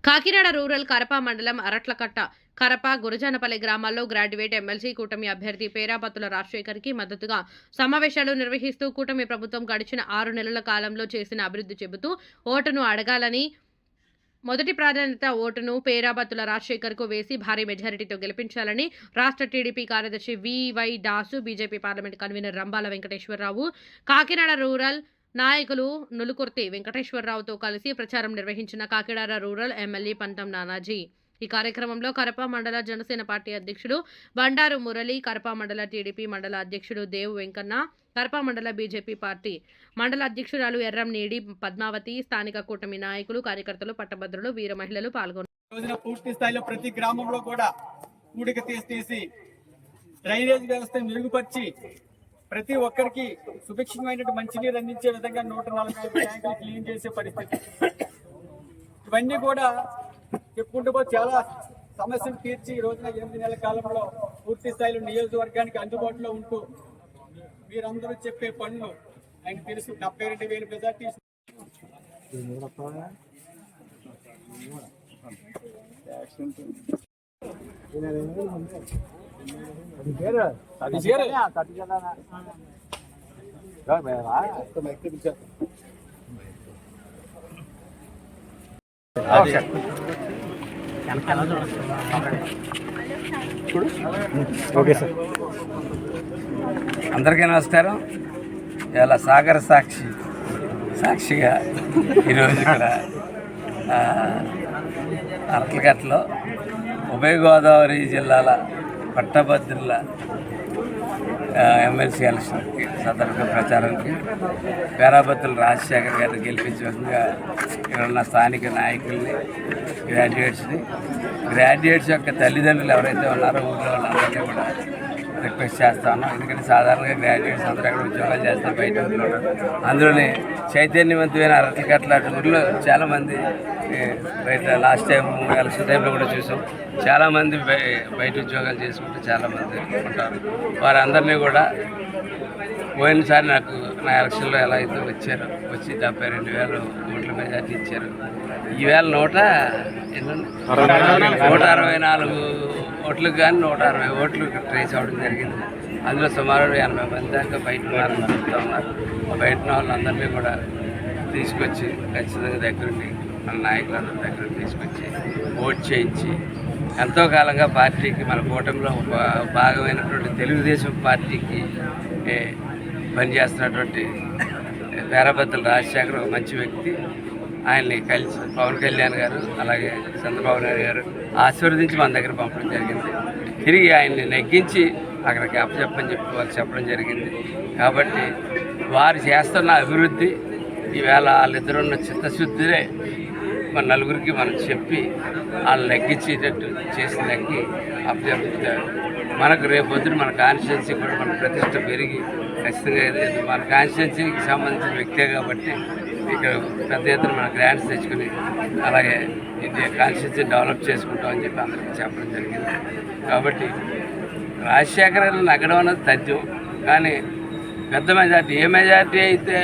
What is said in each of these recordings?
Kakinada rural Karapa మండలం అరట్లకట్ట కరప గురజానపల్లి గ్రామాల్లో graduate MLC కూటమి అభ్యర్థి పేరాబత్తుల రాజశేఖర్కి మద్దతుగా సమావేశాలు నిర్వహిస్తూ కూటమి ప్రభుత్వం గడిచిన 6 నెలల కాలంలో చేసిన అభివృద్ధి చెబుతూ ఓటును అడగాలని మొదటి ప్రాధాన్యత ఓటును పేరాబత్తుల రాజశేఖర్కు వేసి భారీ మెజారిటీతో గెలిపించాలని రాష్ట్ర టీడీపీ కార్యదర్శి VY Dasu, BJP parliament convener Rambala Venkateswararao, Kakinada rural నాయకులు నులుకుర్తి వెంకటేశ్వరరావుతో కలిసి ప్రచారం నిర్వహించిన కాకినాడ రూరల్ ఎమ్మెల్యే పంతం నానాజీ. ఈ కార్యక్రమంలో కరప మండల జనసేన పార్టీ అధ్యక్షుడు బండారు మురళి, కరప మండల టీడీపీ మండల అధ్యక్షుడు దేవు వెంకన్న, కరప మండల బీజేపీ పార్టీ మండల అధ్యక్షురాలు ఎర్రం నీడి పద్మావతి, స్థానిక కూటమి నాయకులు, కార్యకర్తలు, పట్టభద్రులు, వీర మహిళలు పాల్గొన్నారు. పూర్తి స్థాయిలో ప్రతి గ్రామంలో కూడా కూడిక తీసి డ్రైనేజ్ వ్యవస్థను మెరుగుపరిచి ప్రతి ఒక్కరికి సుభిక్షమైన మంచినీరు అందించే విధంగా 145 ట్యాంకులు క్లీన్ చేసే పరిస్థితి. ఇవన్నీ కూడా చెప్పుకుంటూ పోతే చాలా సమస్యలు తీర్చి ఈ రోజున 8 నెలల కాలంలో పూర్తి స్థాయిలో నియోజకవర్గానికి అందుబాటులో ఉంటూ మీరందరూ చెప్పే పనులు ఆయన తెలుసు. 72,000 మెజార్టీ ఓకే సార్. అందరికీ నమస్కారం. ఇలా సాగర సాక్షిగా ఈరోజు ఇక్కడ అరట్లకట్టలో ఉభయ గోదావరి జిల్లాల పట్టభద్రుల ఎమ్మెల్సీ ఎలక్షన్కి సదర్భ ప్రచారానికి పేరాబత్తుల రాజశేఖర్ గారిని గెలిపించే విధంగా ఇక్కడ ఉన్న స్థానిక నాయకుల్ని, గ్రాడ్యుయేట్స్ యొక్క తల్లిదండ్రులు ఎవరైతే ఉన్నారో ఊళ్ళో వాళ్ళందరినీ కూడా రిక్వెస్ట్ చేస్తా ఉన్నాం. ఎందుకంటే సాధారణంగా గ్రాడ్యుయేట్స్ అందరూ అక్కడ ఉద్యోగాలు చేస్తారు, బయట ఊళ్ళో ఉంటారు. అందులోనే చైతన్యవంతమైన అరట్లకట్ల ఊళ్ళో చాలామంది బయట లాస్ట్ టైం ఎలక్షన్ టైంలో కూడా చూసాం, చాలామంది బయట ఉద్యోగాలు చేసుకుంటూ చాలామంది ఉంటారు. వారందరినీ కూడా పోయినసారి నాకు నా ఎలక్షన్లో ఎలా అయితే వచ్చారో వచ్చి 72,000 ఓట్ల మెజార్టీ ఇచ్చారు. ఈవేళ 164 ఓట్లకు కానీ 160 ఓట్లు ట్రేస్ అవ్వడం జరిగింది. అందులో సుమారు 80 మంది దాకా బయట ఉన్నారు. బయట వాళ్ళందరినీ కూడా తీసుకొచ్చి ఖచ్చితంగా దగ్గరుండి మన నాయకులందరి దగ్గర తీసుకొచ్చి ఓట్ చేయించి ఎంతో కాలంగా పార్టీకి మన కూటమిలో భాగమైనటువంటి తెలుగుదేశం పార్టీకి పనిచేస్తున్నటువంటి పేరాబత్తుల రాజశేఖర్ ఒక మంచి వ్యక్తి. ఆయన్ని కలిసి పవన్ కళ్యాణ్ గారు అలాగే చంద్రబాబు నాయుడు గారు ఆశీర్వదించి మన దగ్గర పంపడం జరిగింది. తిరిగి ఆయన్ని నెగ్గించి అక్కడికి అప్పచెప్పని చెప్పి వారు చెప్పడం జరిగింది. కాబట్టి వారు చేస్తున్న అభివృద్ధి ఈవేళ వాళ్ళిద్దరున్న చిత్తశుద్ధిరే మన నలుగురికి మనం చెప్పి వాళ్ళు నెగ్గించేటట్టు చేసి నెగ్గి అప్పచెప్తే మనకు రేపొద్దున మన కాన్స్టిట్యున్సీ కూడా మన ప్రతిష్ట పెరిగి ఖచ్చితంగా మన కాన్స్టిట్యున్సీకి సంబంధించిన వ్యక్తే కాబట్టి ఇక్కడ పెద్ద ఎత్తున మన గ్రాంట్స్ తెచ్చుకుని అలాగే ఇండియా కాన్స్టిట్యున్సీ డెవలప్ చేసుకుంటామని చెప్పి అందరికీ చెప్పడం జరిగింది. కాబట్టి రాజశేఖర్ నగ్గడం అనేది తథ్యం. కానీ పెద్ద మెజార్టీ ఏ మెజార్టీ అయితే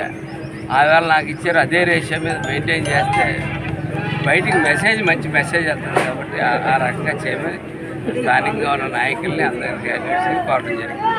ఆవేళ నాకు ఇచ్చారో అదే రేషియో మీద మెయింటైన్ చేస్తే బయటికి మంచి మెసేజ్ వస్తుంది. కాబట్టి ఆ రకంగా చేయమని స్థానికంగా ఉన్న నాయకుల్ని అందరికీ కోరడం జరిగింది.